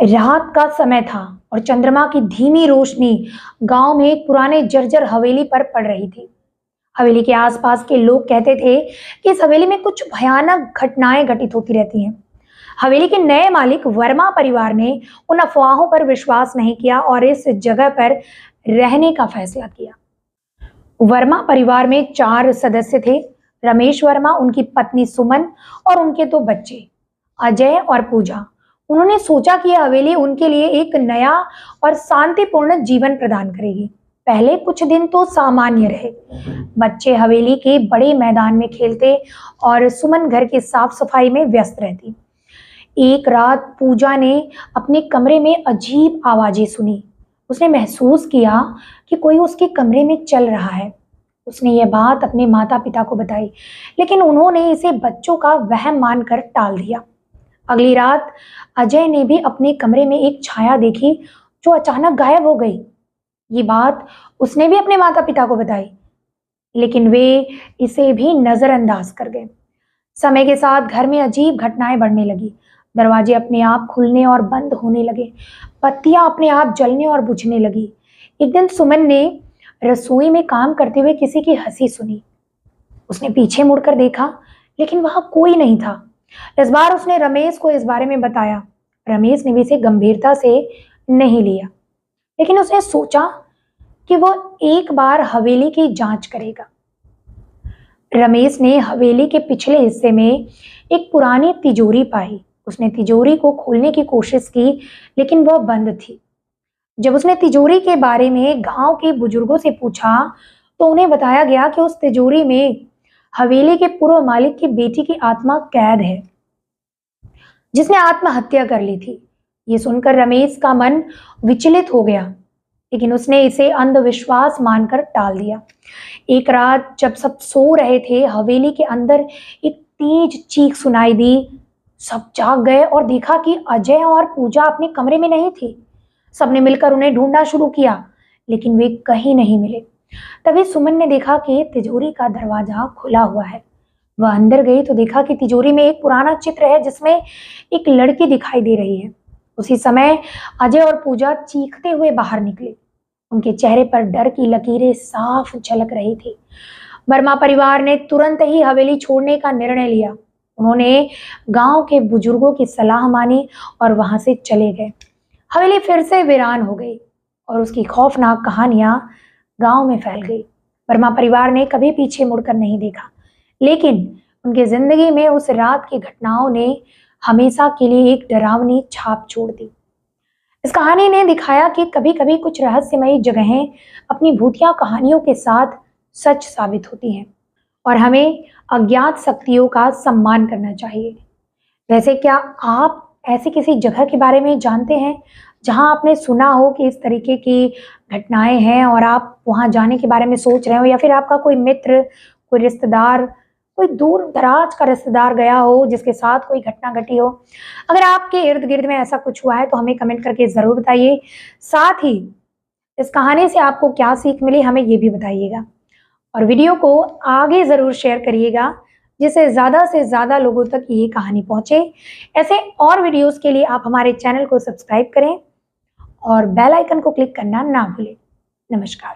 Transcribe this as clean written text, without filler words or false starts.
रात का समय था और चंद्रमा की धीमी रोशनी गांव में एक पुराने जर्जर हवेली पर पड़ रही थी। हवेली के आसपास के लोग कहते थे कि इस हवेली में कुछ भयानक घटनाएं घटित होती रहती हैं। हवेली के नए मालिक वर्मा परिवार ने उन अफवाहों पर विश्वास नहीं किया और इस जगह पर रहने का फैसला किया। वर्मा परिवार में 4 सदस्य थे। रमेश वर्मा, उनकी पत्नी सुमन और उनके 2 बच्चे अजय और पूजा। उन्होंने सोचा कि यह हवेली उनके लिए एक नया और शांतिपूर्ण जीवन प्रदान करेगी। पहले कुछ दिन तो सामान्य रहे। बच्चे हवेली के बड़े मैदान में खेलते और सुमन घर की साफ सफाई में व्यस्त रहती। एक रात पूजा ने अपने कमरे में अजीब आवाजें सुनी। उसने महसूस किया कि कोई उसके कमरे में चल रहा है। उसने यह बात अपने माता पिता को बताई, लेकिन उन्होंने इसे बच्चों का वहम मानकर टाल दिया। अगली रात अजय ने भी अपने कमरे में एक छाया देखी जो अचानक गायब हो गई। ये बात उसने भी अपने माता पिता को बताई, लेकिन वे इसे भी नजरअंदाज कर गए। समय के साथ घर में अजीब घटनाएं बढ़ने लगी। दरवाजे अपने आप खुलने और बंद होने लगे। बत्तियां अपने आप जलने और बुझने लगी। एक दिन सुमन ने रसोई में काम करते हुए किसी की हंसी सुनी। उसने पीछे मुड़कर देखा, लेकिन वहां कोई नहीं था। इस बार उसने रमेश को इस बारे में बताया। रमेश ने भी इसे गंभीरता से नहीं लिया, लेकिन उसने सोचा कि वो एक बार हवेली की जांच करेगा। रमेश ने हवेली के पिछले हिस्से में एक पुरानी तिजोरी पाई। उसने तिजोरी को खोलने की कोशिश की, लेकिन वह बंद थी। जब उसने तिजोरी के बारे में गांव के बुजुर्गों से पूछा, तो उन्हें बताया गया कि उस तिजोरी में हवेली के पूर्व मालिक की बेटी की आत्मा कैद है, जिसने आत्महत्या कर ली थी। ये सुनकर रमेश का मन विचलित हो गया, लेकिन उसने इसे अंधविश्वास मानकर टाल दिया। एक रात जब सब सो रहे थे, हवेली के अंदर एक तेज चीख सुनाई दी। सब जाग गए और देखा कि अजय और पूजा अपने कमरे में नहीं थी। सबने मिलकर उन्हें ढूंढना शुरू किया, लेकिन वे कहीं नहीं मिले। तभी सुमन ने देखा कि तिजोरी का दरवाजा खुला हुआ है। वह अंदर गई तो देखा कि तिजोरी में एक पुराना चित्र है जिसमें एक लड़की दिखाई दे रही है। उसी समय अजय और पूजा चीखते हुए बाहर निकले। उनके चेहरे पर डर की लकीरें साफ झलक रही थी। वर्मा परिवार ने तुरंत ही हवेली छोड़ने का निर्णय लिया। उन्होंने गांव के बुजुर्गों की सलाह मानी और वहां से चले गए। हवेली फिर से वीरान हो गई और उसकी खौफनाक कहानियां गांव में फैल गई। वर्मा परिवार ने कभी पीछे मुड़कर नहीं देखा, लेकिन उनकी जिंदगी में उस रात की घटनाओं ने हमेशा के लिए एक डरावनी छाप छोड़ दी। इस कहानी ने दिखाया कि कभी-कभी कुछ रहस्यमयी जगहें अपनी भूतिया कहानियों के साथ सच साबित होती हैं और हमें अज्ञात शक्तियों का सम्मान करना चाहिए। वैसे क्या आप ऐसी किसी जगह के बारे में जानते हैं जहां आपने सुना हो कि इस तरीके की घटनाएं हैं और आप वहां जाने के बारे में सोच रहे हो, या फिर आपका कोई मित्र, कोई रिश्तेदार, कोई दूर दराज का रिश्तेदार गया हो जिसके साथ कोई घटना घटी हो? अगर आपके इर्द गिर्द में ऐसा कुछ हुआ है तो हमें कमेंट करके जरूर बताइए। साथ ही इस कहानी से आपको क्या सीख मिली हमें ये भी बताइएगा, और वीडियो को आगे जरूर शेयर करिएगा जिससे ज़्यादा से ज़्यादा लोगों तक ये कहानी पहुंचे। ऐसे और वीडियोस के लिए आप हमारे चैनल को सब्सक्राइब करें और बेल आइकन को क्लिक करना ना भूलें। नमस्कार।